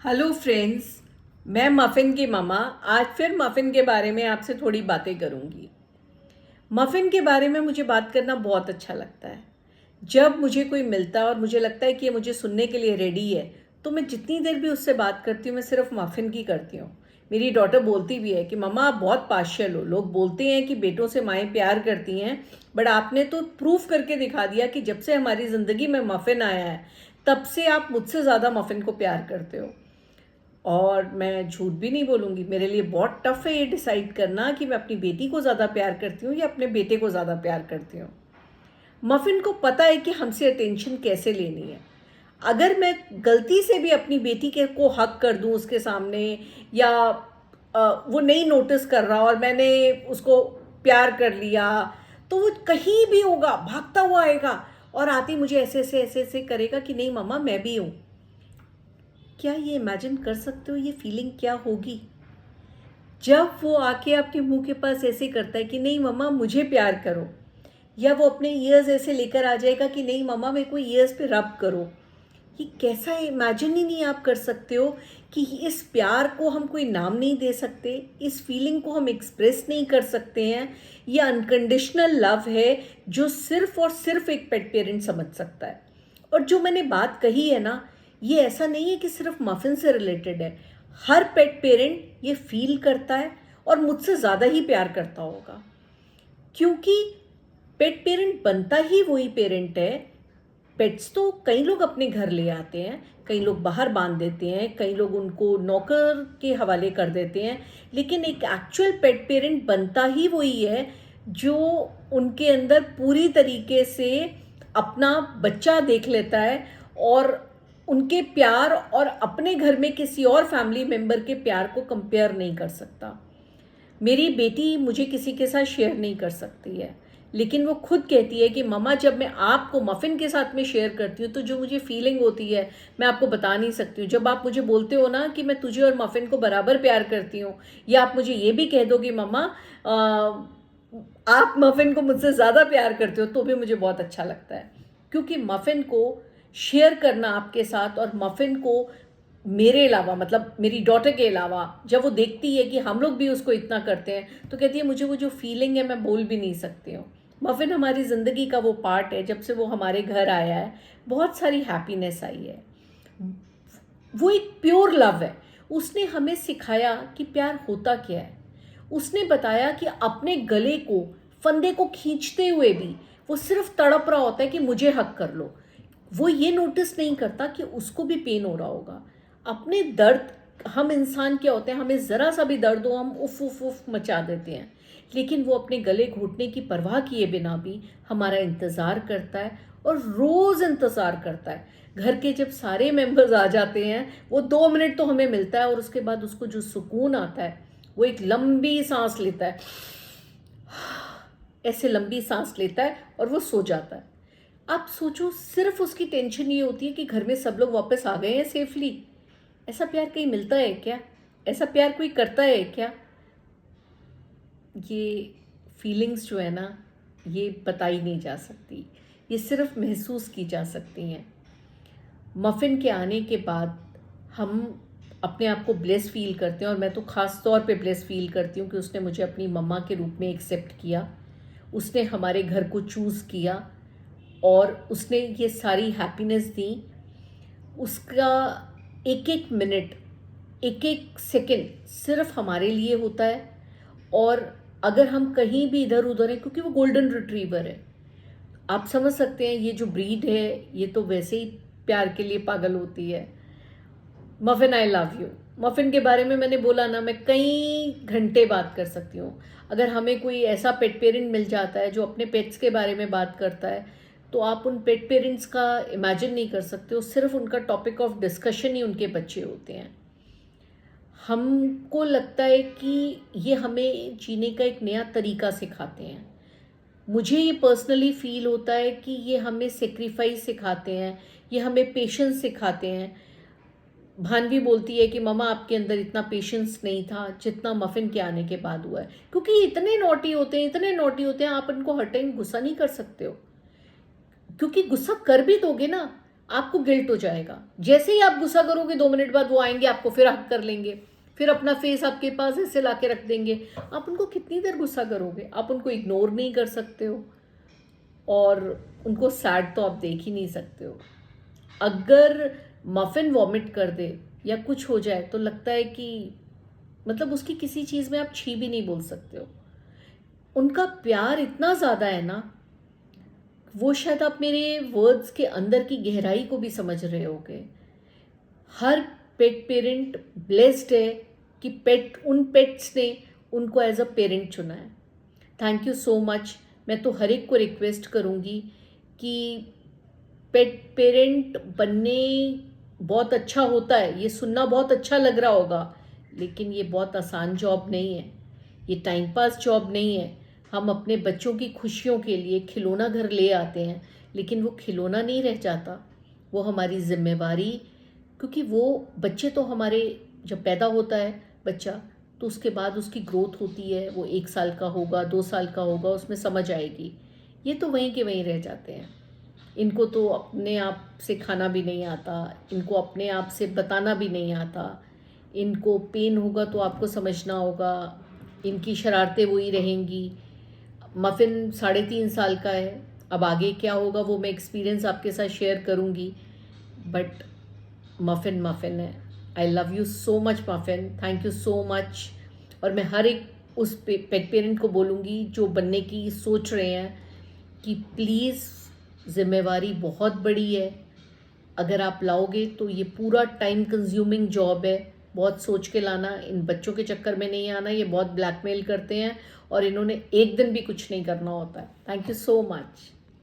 Hello friends. मैं muffin की mama आज फिर मफ़िन के बारे में आपसे थोड़ी बातें करूंगी। मफ़िन के बारे में मुझे बात करना बहुत अच्छा लगता है। जब मुझे कोई मिलता है और मुझे लगता है कि ये मुझे सुनने के लिए रेडी है, तो मैं जितनी देर भी उससे बात करती हूँ मैं सिर्फ मफ़िन की करती हूँ। मेरी डॉटर बोलती भी है कि मम्मा आप बहुत पार्शियल हो। लोग बोलते हैं कि बेटों से माएँ प्यार करती हैं, बट आपने तो प्रूफ करके दिखा दिया कि जब से हमारी ज़िंदगी में मफ़िन आया है तब से आप मुझसे ज़्यादा मफ़िन को प्यार करते हो। और मैं झूठ भी नहीं बोलूँगी, मेरे लिए बहुत टफ है ये डिसाइड करना कि मैं अपनी बेटी को ज़्यादा प्यार करती हूँ या अपने बेटे को ज़्यादा प्यार करती हूँ। मफ़िन को पता है कि हमसे अटेंशन कैसे लेनी है। अगर मैं गलती से भी अपनी बेटी के को हक कर दूँ उसके सामने, या वो नहीं नोटिस कर रहा और मैंने उसको प्यार कर लिया, तो वो कहीं भी होगा भागता हुआ आएगा और आती मुझे ऐसे ऐसे ऐसे ऐसे करेगा कि नहीं मम्मा मैं भी हूँ। क्या ये इमेजिन कर सकते हो ये फीलिंग क्या होगी जब वो आके आपके मुंह के पास ऐसे करता है कि नहीं मम्मा मुझे प्यार करो, या वो अपने ईयर्स ऐसे लेकर आ जाएगा कि नहीं मम्मा मेरे को ईयर्स पे रब करो। ये कैसा इमेजिन ही नहीं आप कर सकते हो कि इस प्यार को हम कोई नाम नहीं दे सकते, इस फीलिंग को हम एक्सप्रेस नहीं कर सकते हैं। ये अनकंडीशनल लव है जो सिर्फ और सिर्फ एक पेट पेरेंट समझ सकता है। और जो मैंने बात कही है ना, ये ऐसा नहीं है कि सिर्फ मफिन से रिलेटेड है। हर पेट पेरेंट ये फील करता है और मुझसे ज़्यादा ही प्यार करता होगा, क्योंकि पेट पेरेंट बनता ही वही पेरेंट है। पेट्स तो कई लोग अपने घर ले आते हैं, कई लोग बाहर बांध देते हैं, कई लोग उनको नौकर के हवाले कर देते हैं, लेकिन एक एक्चुअल पेट पेरेंट बनता ही वही है जो उनके अंदर पूरी तरीके से अपना बच्चा देख लेता है और उनके प्यार और अपने घर में किसी और फैमिली मेम्बर के प्यार को कंपेयर नहीं कर सकता। मेरी बेटी मुझे किसी के साथ शेयर नहीं कर सकती है, लेकिन वो खुद कहती है कि मम्मा जब मैं आपको मफ़िन के साथ में शेयर करती हूँ तो जो मुझे फीलिंग होती है मैं आपको बता नहीं सकती हूँ। जब आप मुझे बोलते हो ना कि मैं तुझे और मफ़िन को बराबर प्यार करती हूँ, या आप मुझे ये भी कह दो कि मम्मा आप मफ़िन को मुझसे ज़्यादा प्यार करते हो, तो भी मुझे बहुत अच्छा लगता है। क्योंकि मफ़िन को शेयर करना आपके साथ, और मफ़िन को मेरे अलावा मतलब मेरी डॉटर के अलावा जब वो देखती है कि हम लोग भी उसको इतना करते हैं तो कहती है मुझे वो जो फीलिंग है मैं बोल भी नहीं सकती हूँ। मफ़िन हमारी ज़िंदगी का वो पार्ट है। जब से वो हमारे घर आया है बहुत सारी हैप्पीनेस आई है। वो एक प्योर लव है। उसने हमें सिखाया कि प्यार होता क्या है। उसने बताया कि अपने गले को, फंदे को खींचते हुए भी वो सिर्फ तड़प रहा होता है कि मुझे हक कर लो। वो ये नोटिस नहीं करता कि उसको भी पेन हो रहा होगा। अपने दर्द, हम इंसान क्या होते हैं, हमें ज़रा सा भी दर्द हो हम उफ उफ उफ मचा देते हैं, लेकिन वो अपने गले घोटने की परवाह किए बिना भी हमारा इंतज़ार करता है, और रोज़ इंतज़ार करता है। घर के जब सारे मेंबर्स आ जाते हैं वो 2 मिनट तो हमें मिलता है, और उसके बाद उसको जो सुकून आता है वो एक लंबी सांस लेता है, ऐसे लंबी सांस लेता है और वो सो जाता है। आप सोचो, सिर्फ उसकी टेंशन ये होती है कि घर में सब लोग वापस आ गए हैं सेफली। ऐसा प्यार कहीं मिलता है क्या? ऐसा प्यार कोई करता है क्या? ये फीलिंग्स जो है ना, ये बताई नहीं जा सकती, ये सिर्फ महसूस की जा सकती हैं। मफ़िन के आने के बाद हम अपने आप को ब्लेस फील करते हैं, और मैं तो ख़ास तौर पे ब्लेस फील करती हूँ कि उसने मुझे अपनी मम्मा के रूप में एक्सेप्ट किया। उसने हमारे घर को चूज़ किया और उसने ये सारी हैप्पीनेस दी। उसका एक एक मिनट, एक एक सेकंड सिर्फ हमारे लिए होता है। और अगर हम कहीं भी इधर उधर हैं, क्योंकि वो गोल्डन रिट्रीवर है, आप समझ सकते हैं ये जो ब्रीड है ये तो वैसे ही प्यार के लिए पागल होती है। Muffin I love you. Muffin के बारे में मैंने बोला ना, मैं कई घंटे बात कर सकती हूँ। अगर हमें कोई ऐसा पेट पेरेंट मिल जाता है जो अपने पेट्स के बारे में बात करता है, तो आप उन पेट पेरेंट्स का इमेजिन नहीं कर सकते हो। सिर्फ उनका टॉपिक ऑफ डिस्कशन ही उनके बच्चे होते हैं। हमको लगता है कि ये हमें जीने का एक नया तरीका सिखाते हैं। मुझे ये पर्सनली फील होता है कि ये हमें सेक्रीफाइस सिखाते हैं, ये हमें पेशेंस सिखाते हैं। भानवी बोलती है कि ममा आपके अंदर इतना पेशेंस नहीं था जितना मफिन के आने के बाद हुआ है, क्योंकि ये इतने नॉटी होते हैं, इतने नॉटी होते हैं, आप इनको हर टाइम गुस्सा नहीं कर सकते हो, क्योंकि गुस्सा कर भी दोगे ना आपको गिल्ट हो जाएगा। जैसे ही आप गुस्सा करोगे 2 मिनट बाद वो आएंगे, आपको फिर हक कर लेंगे, फिर अपना फेस आपके पास ऐसे ला के रख देंगे। आप उनको कितनी देर गुस्सा करोगे? आप उनको इग्नोर नहीं कर सकते हो और उनको सैड तो आप देख ही नहीं सकते हो। अगर मफिन वॉमिट कर दे या कुछ हो जाए तो लगता है कि मतलब उसकी किसी चीज़ में आप छी भी नहीं बोल सकते हो। उनका प्यार इतना ज़्यादा है ना, वो शायद आप मेरे वर्ड्स के अंदर की गहराई को भी समझ रहे होगे। हर पेट पेरेंट ब्लेस्ड है कि उन पेट्स ने उनको एज अ पेरेंट चुना है। Thank you so much. मैं तो हर एक को रिक्वेस्ट करूँगी कि पेट पेरेंट बनने बहुत अच्छा होता है, ये सुनना बहुत अच्छा लग रहा होगा, लेकिन ये बहुत आसान जॉब नहीं है, ये टाइम पास जॉब नहीं है। हम अपने बच्चों की खुशियों के लिए खिलौना घर ले आते हैं, लेकिन वो खिलौना नहीं रह जाता, वो हमारी जिम्मेवारी। क्योंकि वो बच्चे तो हमारे, जब पैदा होता है बच्चा तो उसके बाद उसकी ग्रोथ होती है, वो 1 साल का होगा, 2 साल का होगा, उसमें समझ आएगी। ये तो वहीं के वहीं रह जाते हैं। इनको तो अपने आप से खाना भी नहीं आता, इनको अपने आप से बताना भी नहीं आता। इनको पेन होगा तो आपको समझना होगा, इनकी शरारतें वही रहेंगी। मफ़िन 3.5 साल का है, अब आगे क्या होगा वो मैं एक्सपीरियंस आपके साथ शेयर करूँगी, बट मफ़िन मफ़िन है। I love you so much muffin, thank you so much. और मैं हर एक उस पेट पेरेंट को बोलूँगी जो बनने की सोच रहे हैं कि प्लीज़, ज़िम्मेवारी बहुत बड़ी है। अगर आप लाओगे तो ये पूरा टाइम कंज्यूमिंग जॉब है, बहुत सोच के लाना। इन बच्चों के चक्कर में नहीं आना, ये बहुत ब्लैकमेल करते हैं और इन्होंने एक दिन भी कुछ नहीं करना होता है। Thank you so much.